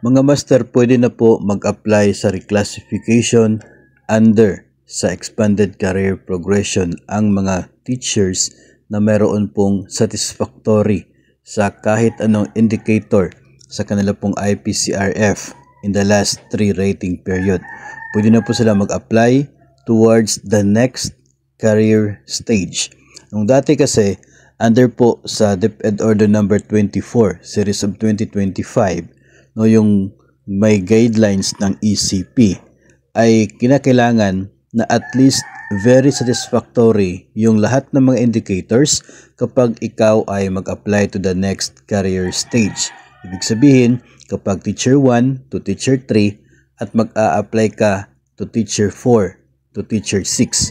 Mga master, pwede na po mag-apply sa reclassification under sa expanded career progression ang mga teachers na mayroon pong satisfactory sa kahit anong indicator sa kanila pong IPCRF in the last 3 rating period. Pwede na po sila mag-apply towards the next career stage. Nung dati kasi, under po sa DepEd Order number 24, series of 2025, no, yung may guidelines ng ECP ay kinakailangan na at least very satisfactory yung lahat ng mga indicators kapag ikaw ay mag-apply to the next career stage. Ibig sabihin, kapag teacher 1 to teacher 3 at mag-a-apply ka to teacher 4 to teacher 6,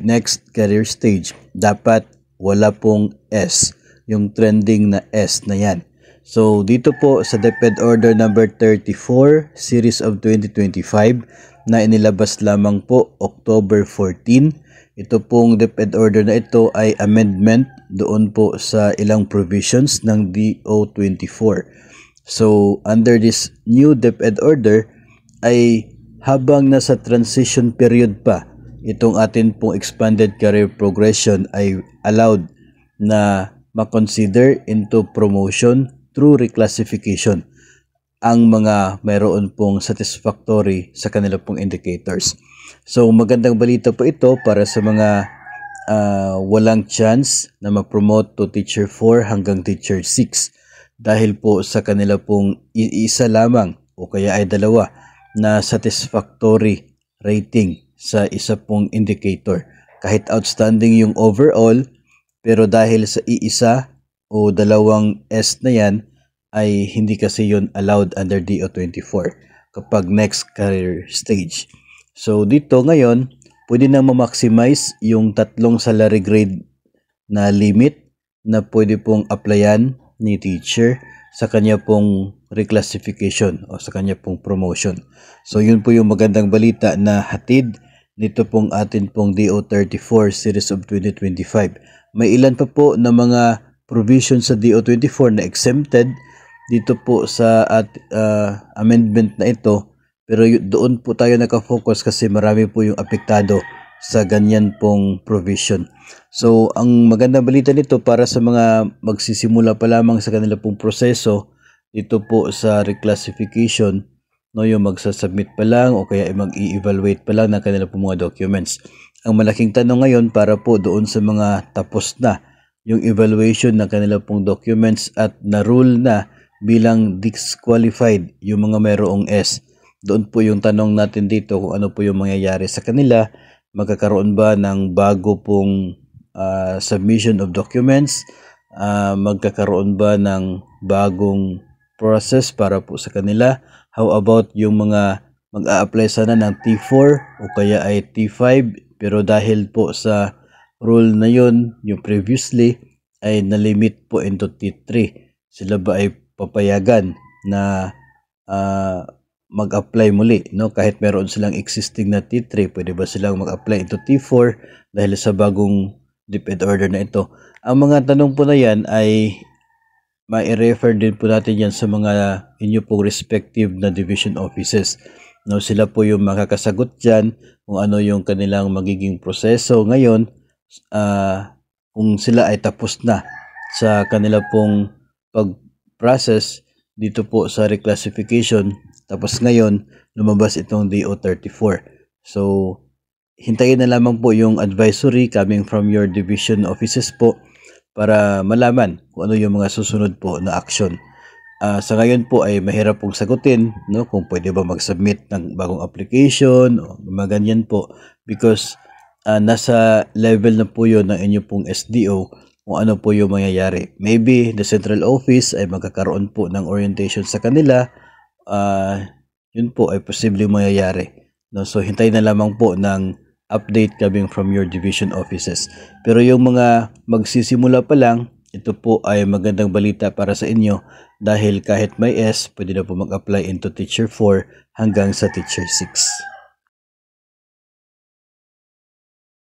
next career stage, dapat wala pong S, yung trending na S na yan. So, dito po sa DepEd Order number 34, series of 2025, na inilabas lamang po October 14. Ito pong DepEd Order na ito ay amendment doon po sa ilang provisions ng DO24. So, under this new DepEd Order ay habang nasa transition period pa, itong atin pong expanded career progression ay allowed na makonsider into promotion through reclassification ang mga mayroon pong satisfactory sa kanila pong indicators. So magandang balita po ito para sa mga walang chance na ma-promote to teacher 4 hanggang teacher 6 dahil po sa kanila pong isa lamang o kaya ay dalawa na satisfactory rating sa isa pong indicator. Kahit outstanding yung overall, pero dahil sa iisa o dalawang S na yan, ay hindi kasi yun allowed under DO24 kapag next career stage. So dito ngayon, pwede na ma-maximize yung tatlong salary grade na limit na pwede pong applyan ni teacher sa kanya pong reclassification o sa kanya pong promotion. So yun po yung magandang balita na hatid nito pong atin pong DO34 series of 2025. May ilan pa po na mga provisions sa DO24 na exempted dito po sa amendment na ito, pero doon po tayo nakafocus kasi marami po yung apektado sa ganyan pong provision. So ang magandang balita nito para sa mga magsisimula pa lamang sa kanila pong proseso dito po sa reclassification, no, yung magsasubmit pa lang o kaya mag-i-evaluate pa lang ng kanila pong mga documents. Ang malaking tanong ngayon para po doon sa mga tapos na yung evaluation ng kanila pong documents at na-rule na bilang disqualified yung mga mayroong S. Doon po yung tanong natin dito kung ano po yung mangyayari sa kanila. Magkakaroon ba ng bago pong submission of documents? Magkakaroon ba ng bagong process para po sa kanila? How about yung mga mag-a-apply sana ng T4 o kaya ay T5 pero dahil po sa rule na yun, yung previously ay nalimit po into T3. Sila ba ay papayagan na mag-apply muli, no? Kahit meron silang existing na T3, pwede ba silang mag-apply into T4 dahil sa bagong DepEd order na ito? Ang mga tanong po na yan ay ma-refer din po natin yan sa mga inyo pong respective na division offices. No, sila po yung makakasagot dyan kung ano yung kanilang magiging proseso ngayon kung sila ay tapos na sa kanila pong pag-process dito po sa reclassification. Tapos ngayon, lumabas itong DO34. So, hintayin na lamang po yung advisory coming from your division offices po para malaman kung ano yung mga susunod po na action. Sa ngayon po ay mahirap pong sagutin, no, kung pwede ba mag-submit ng bagong application o mga ganyan po because nasa level na po yun ng inyo pong SDO kung ano po yung mangyayari. Maybe the central office ay magkakaroon po ng orientation sa kanila. Yun po ay posibleng mangyayari, no? So hintayin na lamang po ng update coming from your division offices. Pero yung mga magsisimula pa lang, ito po ay magandang balita para sa inyo dahil kahit may S, pwede na po mag-apply into teacher 4 hanggang sa teacher 6.